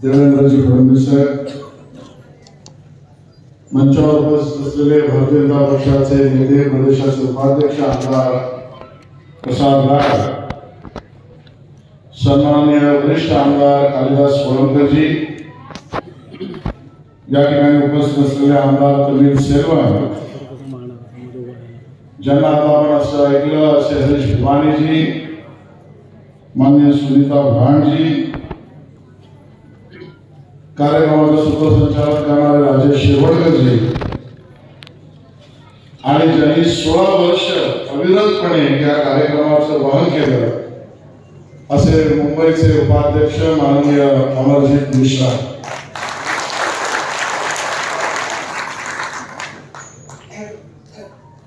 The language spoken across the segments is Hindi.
देवेंद्रजी फडणवीस साहेब, मंचावर उपस्थित असलेले भारतीय जनता पक्षाचे नेते, प्रदेशाचे उपाध्यक्ष आमदार प्रसाद लाड, सन्माननीय वरिष्ठ आमदार कालिदास कोळंबकरजी, या ठिकाणी उपस्थित असलेले आमदार तमीर सेलवन, ज्यांना आपण असं ऐकलं असे हरीश भिवानीजी, माननीय सुनीता भाणजी, कार्यक्रमाचं सूत्रसंचालन करणारे राजेश शिरवडकरजी, आणि ज्यांनी 16 वर्ष अविरतपणे या कार्यक्रमाचं वहन केलं असे मुंबईचे उपाध्यक्ष माननीय अमरजीत मिश्रा.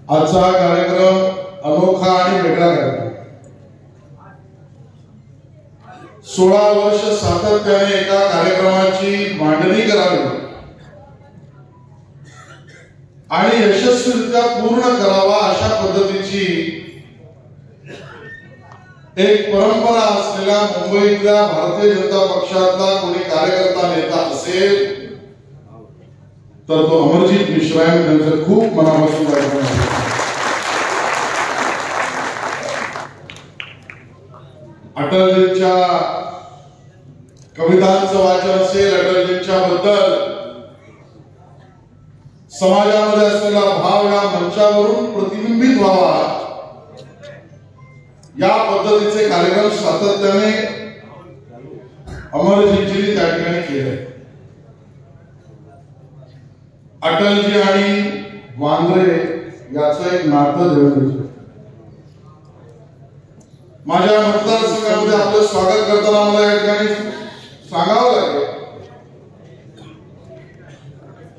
आजचा कार्यक्रम अनोखा आणि वेगळा कार्यक्रम. 16 वर्ष सातत्याने एका कार्यक्रमाची मांडणी करावी आणि यशस्वीरित्या पूर्ण करावा अशा पद्धतीची एक परंपरा असलेल्या मुंबईतल्या भारतीय जनता पक्षातला कोणी कार्यकर्ता नेता असेल तर तो अमरजीत मिश्रा यांनी त्यांचं खूप मनापासून कार्यक्रम. अटलजींच्या कवितांचं वाचन असेल, अटलजींच्या बद्दल समाजामध्ये असलेला भाव या मंचावरून प्रतिबिंबित व्हावा या पद्धतीचे कार्यक्रम सातत्याने अमरजींनी त्या ठिकाणी केले. अटलजी आणि वांद्रे याचं एक नातं देवेंद्रजी. माझ्या मतदारसंघामध्ये आपलं स्वागत करताना मला या ठिकाणी सांगावं लागेल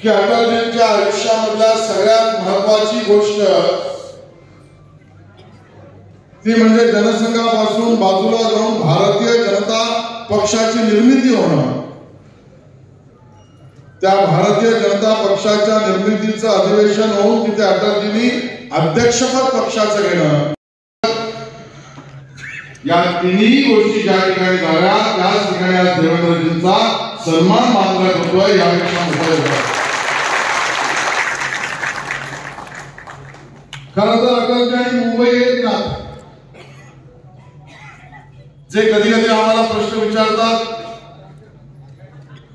की अटलजींच्या आयुष्यामधल्या सगळ्यात महत्वाची गोष्ट ती म्हणजे जनसंघापासून बाजूला जाऊन भारतीय जनता पक्षाची निर्मिती होणं. त्या भारतीय जनता पक्षाच्या निर्मितीचं अधिवेशन होऊन तिथे अटलजींनी अध्यक्षपद पक्षाचं घेणं. या तिन्ही गोष्टी ज्या ठिकाणी झाल्या त्याच ठिकाणी आज देवेंद्रजींचा सन्मान मानला जातोय. यापेक्षा मोठा खरं तर अटलजी आणि मुंबई एक नातं, जे कधी कधी आम्हाला प्रश्न विचारतात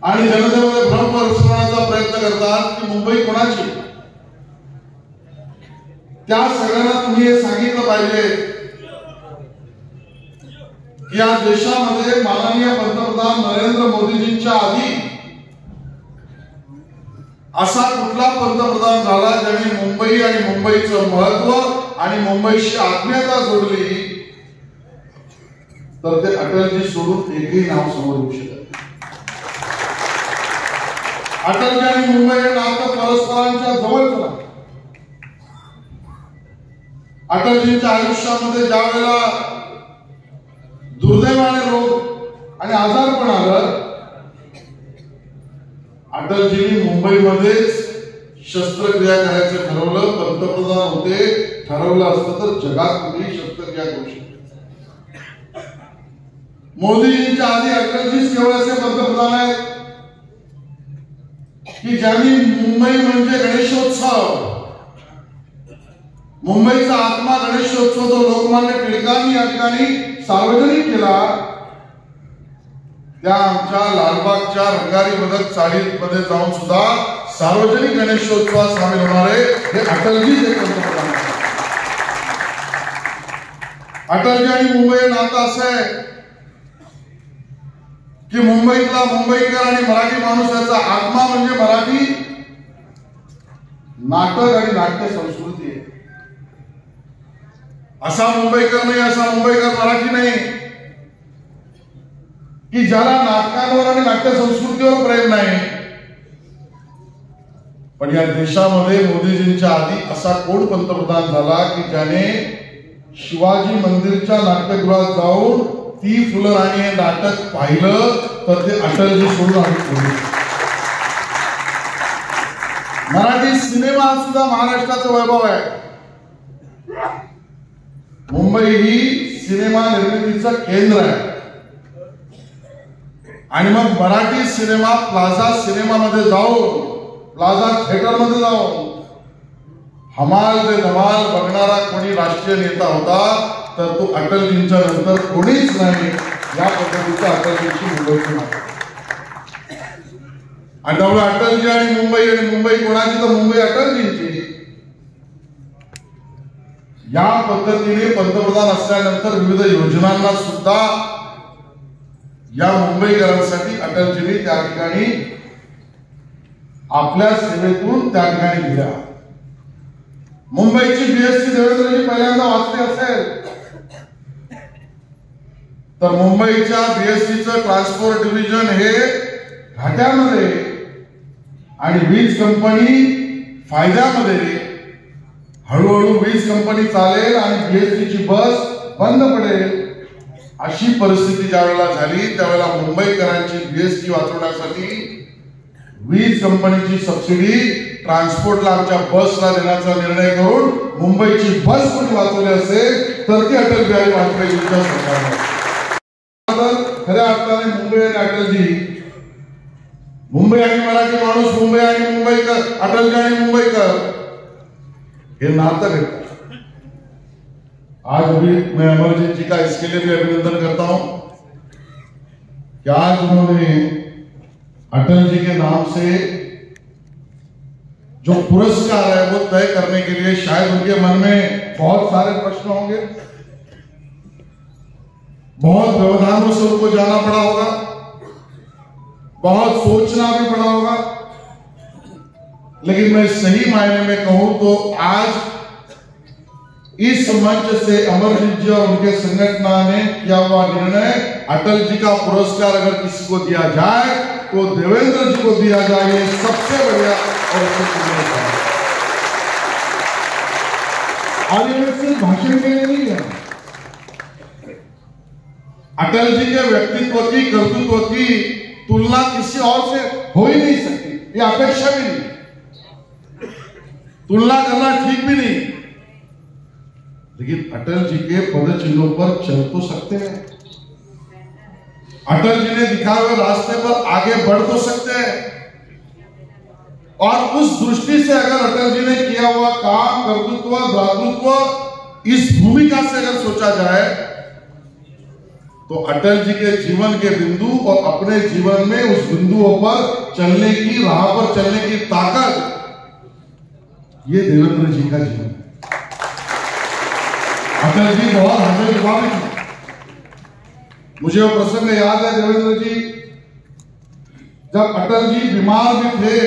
आणि जनतेमध्ये भ्रम पसरवण्याचा प्रयत्न करतात की मुंबई कोणाची. त्या सगळ्यांना तुम्ही हे सांगितलं पाहिजे या देशामध्ये माननीय पंतप्रधान नरेंद्र मोदीजींच्या आधी असा कुठला पंतप्रधान झाला ज्यांनी मुंबई आणि मुंबईचं महत्व आणि मुंबईशी आत्मीयता जोडली तर ते अटलजी सोडून एकही नाव समोर येऊ शकत. अटलजी आणि मुंबई हे नातं परस्परांच्या जवळचं. अटलजींच्या आयुष्यामध्ये ज्या वेळेला दुर्दैवाने रोग आणि आजारपण आलं, अटलजींनी मुंबईमध्येच शस्त्रक्रिया करायचं ठरवलं. पंतप्रधान होते, ठरवलं असतं तर जगात कुठेही शस्त्रक्रिया करू शकते. मोदीजींच्या आधी अटलजीच केवळ असे पंतप्रधान आहेत की ज्यांनी मुंबई म्हणजे गणेशोत्सव, मुंबईचा आत्मा गणेशोत्सव जो लोकमान्य टिळकांनी या ठिकाणी सार्वजनिक केला, त्या आमच्या लालबागच्या रंगारी बदक चाळीमध्ये जाऊन सुद्धा सार्वजनिक गणेशोत्सवात सामील होणारे हे अटलजी जे पंतप्रधान. अटलजी आणि मुंबई नातं असं आहे की मुंबईतला मुंबईकर आणि मराठी माणूस याचा आत्मा म्हणजे मराठी नाटक आणि नाट्य संस्कृती आहे. असा मुंबईकर नाही, असा मुंबईकर मराठी नाही की ज्याला नाटकांवर आणि नाट्य संस्कृतीवर प्रेम नाही. पण या देशामध्ये मोदीजींच्या आधी असा कोण पंतप्रधान झाला की ज्याने शिवाजी मंदिरच्या नाट्यगृहात जाऊन ती फुलराणी हे नाटक पाहिलं तर ते अटलजी सोडून आम्ही. मराठी सिनेमा सुद्धा महाराष्ट्राचं वैभव आहे. मुंबई ही सिनेमा निर्मितीचं केंद्र आहे. आणि मग मराठी सिनेमा प्लाझा सिनेमामध्ये जाऊन, प्लाझा थिएटरमध्ये जाऊन हमाल ते धमाल बघणारा कोणी राष्ट्रीय नेता होता तर तो अटलजींच्या नंतर कोणीच नाही. या पद्धतीचं अटलजींची मुंबईची नाव. आणि त्यामुळे अटलजी आणि मुंबई कोणाची तर मुंबई अटलजींची. या पद्धतीने पंतप्रधान असल्यानंतर विविध योजनांना सुद्धा या मुंबईकरांसाठी अटलजींनी त्या ठिकाणी आपल्या सेवेतून त्या ठिकाणी दिल्या. मुंबईची बीएसटी देवेंद्रजी पहिल्यांदा वाचली असेल तर मुंबईच्या बीएसटीचं ट्रान्सपोर्ट डिव्हिजन हे घाट्यामध्ये आणि वीज कंपनी फायद्यामध्ये. हळूहळू वीज कंपनी चालेल आणि बीएसटीची बस बंद पडेल अशी परिस्थिती ज्यावेळेला झाली त्यावेळेला मुंबईकरांची बीएसटी वाचवण्यासाठी वीज कंपनीची सबसिडी ट्रान्सपोर्टला आमच्या बसला देण्याचा निर्णय करून मुंबईची बस कोणी वाचवली असेल तर ती अटल बिहारी वाजपेयींच्या सरकारने. खऱ्या अर्थाने मुंबई आणि अटलजी, मुंबई आणि मराठी माणूस, मुंबई आणि मुंबईकर, अटलजी आणि मुंबईकर हे नातं घेतात. आज भी मैं अमरजीत जी का इसके लिए भी अभिनंदन करता हूं कि आज उन्होंने अटल जी के नाम से जो पुरस्कार है वो तय करने के लिए शायद उनके मन में बहुत सारे प्रश्न होंगे, बहुत व्यवधानों से उनको जाना पड़ा होगा, बहुत सोचना भी पड़ा होगा. लेकिन मैं सही मायने में कहूं तो आज इस मंच से अमरजीत जी और उनके संगठन ने किया हुआ निर्णय, अटल जी का पुरस्कार अगर किसी को दिया जाए तो देवेंद्र जी को दिया जाए, ये सबसे बढ़िया और ये सिर्फ भाषण के लिए नहीं है. अटल जी के व्यक्तित्व की, कर्तृत्व की तुलना किसी और से हो ही नहीं सकती. ये अपेक्षा भी नहीं, तुलना करना ठीक भी नहीं. लेकिन अटल जी के पदचिन्हों पर चल तो सकते हैं. अटल जी ने दिखाए हुए रास्ते पर आगे बढ़ तो सकते हैं. और उस दृष्टि से अगर अटल जी ने किया हुआ काम, कर्तृत्व, दातृत्व इस भूमिका से अगर सोचा जाए तो अटल जी के जीवन के बिंदु और अपने जीवन में उस बिंदुओं पर चलने की, राह पर चलने की ताकत, ये देवेंद्र जी का जीवन है. अटल जी बहुत हमें जवाबी थे. मुझे वो प्रसंग याद है देवेंद्र जी, जब अटल जी बीमार भी थे,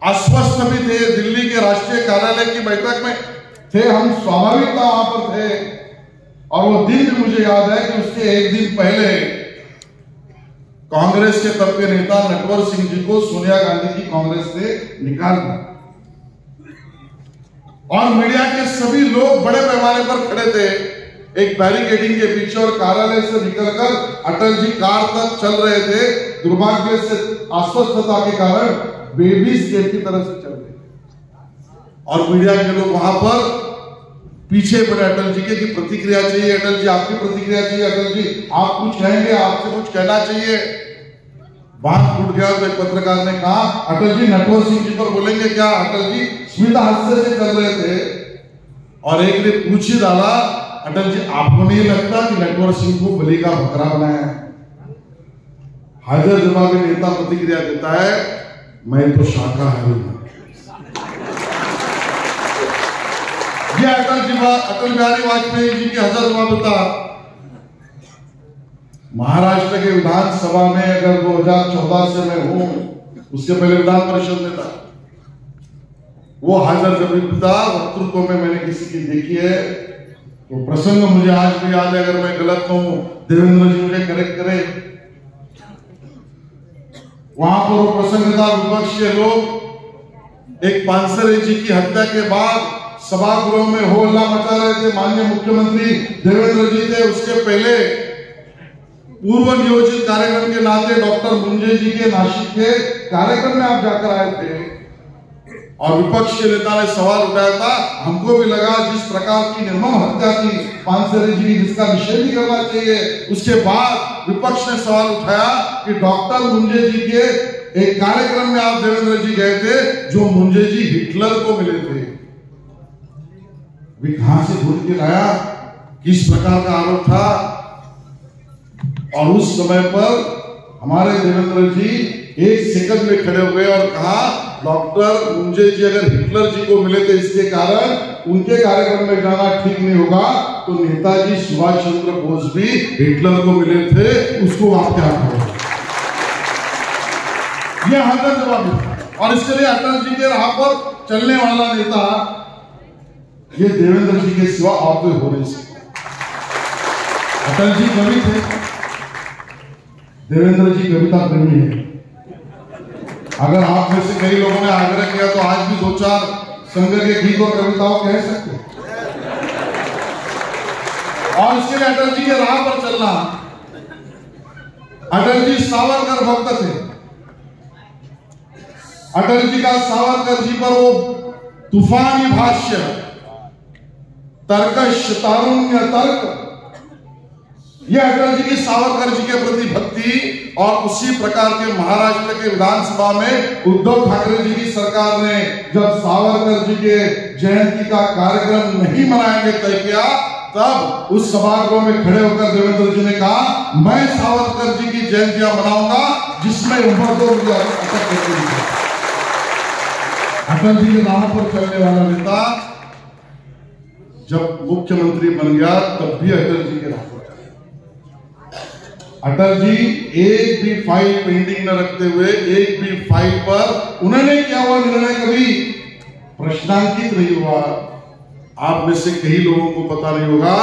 अस्वस्थ भी थे, दिल्ली के राष्ट्रीय कार्यालय की बैठक में थे, हम स्वाभाविकता वहां पर थे. और वो दिन भी मुझे याद है कि उसके एक दिन पहले कांग्रेस के तब के नेता नटवर सिंह जी को सोनिया गांधी की कांग्रेस से निकाल दिया और मीडिया के सभी लोग बड़े पैमाने पर खड़े थे एक बैरिकेडिंग के पीछे और कार्यालय से निकलकर अटल जी कार तक चल रहे थे. दुर्भाग्य से अस्वस्थता के कारण बेबी स्टेप की तरह से चल रहे और मीडिया के लोग वहां पर पीछे पड़े अटल जी के कि प्रतिक्रिया चाहिए, अटल जी आपकी प्रतिक्रिया चाहिए, अटल जी आप कुछ कहेंगे, आपसे कुछ कहना चाहिए. बात फूट गया तो एक पत्रकार ने कहा अटल जी नटवर सिंह जी पर बोलेंगे क्या? अटल जी स्मित हास्य से चल रहे थे और एक ने पूछ ही डाला अटल जी आपको नहीं लगता कि नटवर सिंह को बलि का बकरा बनाया है? हाजिर जवाबी नेता प्रतिक्रिया देता है मैं तो शाकाहारी हूं. ये अटल बिहारी वाजपेयी जी की हजर जवाबता महाराष्ट्र के विधानसभा में अगर 2014 से मैं हूं, उसके पहले विधान परिषद में था, वो हाजिर जवाबता वक्तृत्व में मैंने किसी की देखी है. वो प्रसंग मुझे आज भी याद है, अगर मैं गलत हूं देवेंद्र जी मुझे करेक्ट करे. वहां पर वो प्रसंग था, विपक्ष के लोग एक पानसरे जी की हत्या के बाद सभागृह में हो हल्ला मचा रहे थे. माननीय मुख्यमंत्री देवेंद्र जी थे, उसके पहले पूर्व नियोजित कार्यक्रम के नाते डॉक्टर मुंजे जी के नासिक के कार्यक्रम में आप जाकर आए थे और विपक्ष के नेता ने सवाल उठाया था, हमको भी लगा जिस प्रकार की निर्मम हत्या थी पानसरे जी, जिसका निषेध भी करना चाहिए। उसके बाद विपक्ष ने सवाल उठाया कि डॉक्टर मुंजे जी के एक कार्यक्रम में आप देवेंद्र जी गए थे, जो मुंजे जी हिटलर को मिले थे। वे कहां से ढूंढ के लाया, किस प्रकार का आरोप था। और उस समय पर हमारे देवेंद्र जी एक सेकंड में खड़े हो गए और कहा, डॉक्टर मुंजे जी अगर हिटलर जी को मिले थे इसके कारण उनके कार्यक्रम में जाना ठीक नहीं होगा, तो नेताजी सुभाष चंद्र बोस भी हिटलर को मिले थे, उसको आप क्या कहोगे। यह हमारा जवाब है। और इसके लिए अटल जी के राह पर चलने वाला नेता ये देवेंद्र जी के सिवा और कोई हो नहीं सकता। अटल जी कवि थे, देवेंद्र जी कविता प्रेमी है। अगर आप में से कई लोगों ने आग्रह किया तो आज भी 2-4 संघ के गीत और कविताओं कह सकते हैं। और इसके लिए अटल जी के राह पर चलना। अटल जी सावरकर भक्त थे। अटल जी का सावरकर जी पर वो तूफानी भाष्य, तर्कश तारुण्य तर्क, यह अटल जी की सावरकर जी के प्रति भक्ति। और उसी प्रकार के महाराष्ट्र के विधानसभा में उद्धव ठाकरे जी की सरकार ने जब सावरकर जी के जयंती का कार्यक्रम नहीं मनाएंगे तय किया, तब उस सभागृह में खड़े होकर देवेंद्र जी ने कहा, मैं सावरकर जी की जयंतियां मनाऊंगा जिसमें उम्र को मुझे अटल जी के नाम पर चलने वाला नेता जब मुख्यमंत्री बन गया तब भी अटल जी के राह पर चले। अटल जी एक भी फाइल पेंडिंग न रखते हुए, एक भी फाइल पर उन्होंने किया हुआ निर्णय कभी प्रश्नांकित नहीं हुआ। आप में से कई लोगों को पता नहीं होगा,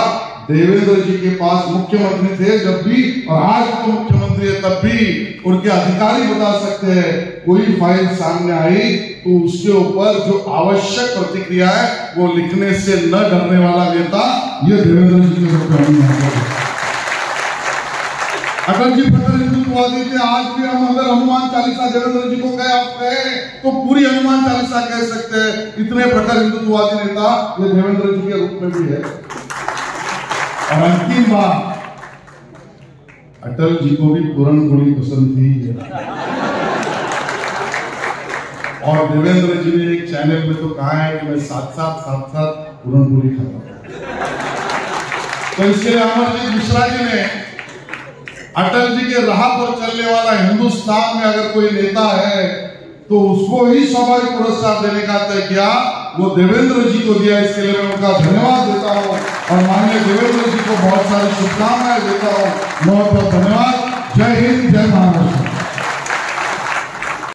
देवेंद्र जी के पास मुख्यमंत्री थे जब भी, और आज तो मुख्यमंत्री है तब भी उनके अधिकारी बता सकते हैं, कोई फाइल सामने आई तो उसके ऊपर जो आवश्यक प्रतिक्रिया है वो लिखने से न डरने वाला नेता ये देवेंद्र जी के मुख्यमंत्री। अटल जी प्रखर हिंदुत्ववादी थे। आज भी हम अगर हनुमान चालीसा देवेंद्र जी को कहे तो पूरी हनुमान चालीसा कह सकते हैं, इतने प्रखर हिंदुत्ववादी नेता ये देवेंद्र जी के रूप में भी है। और अंतिम बात, अटल जी को भी पूरन पूरी पसंद थी। और देवेंद्र जी ने एक चैनल में तो कहा है कि मैं साथ साथ पूरन पूरी खाता। तो इसलिए अमरजीत मिश्रा जी ने अटल जी के राह पर चलने वाला हिंदुस्तान में अगर कोई नेता है तो उसको ही स्वाभाविक पुरस्कार देने का तय किया, वो देवेंद्र जी को दिया। इसके लिए मैं उनका धन्यवाद देता हूँ और माननीय देवेंद्र जी को बहुत सारी शुभकामनाएं देता हूँ। बहुत बहुत धन्यवाद। जय हिंद, जय महाराष्ट्र।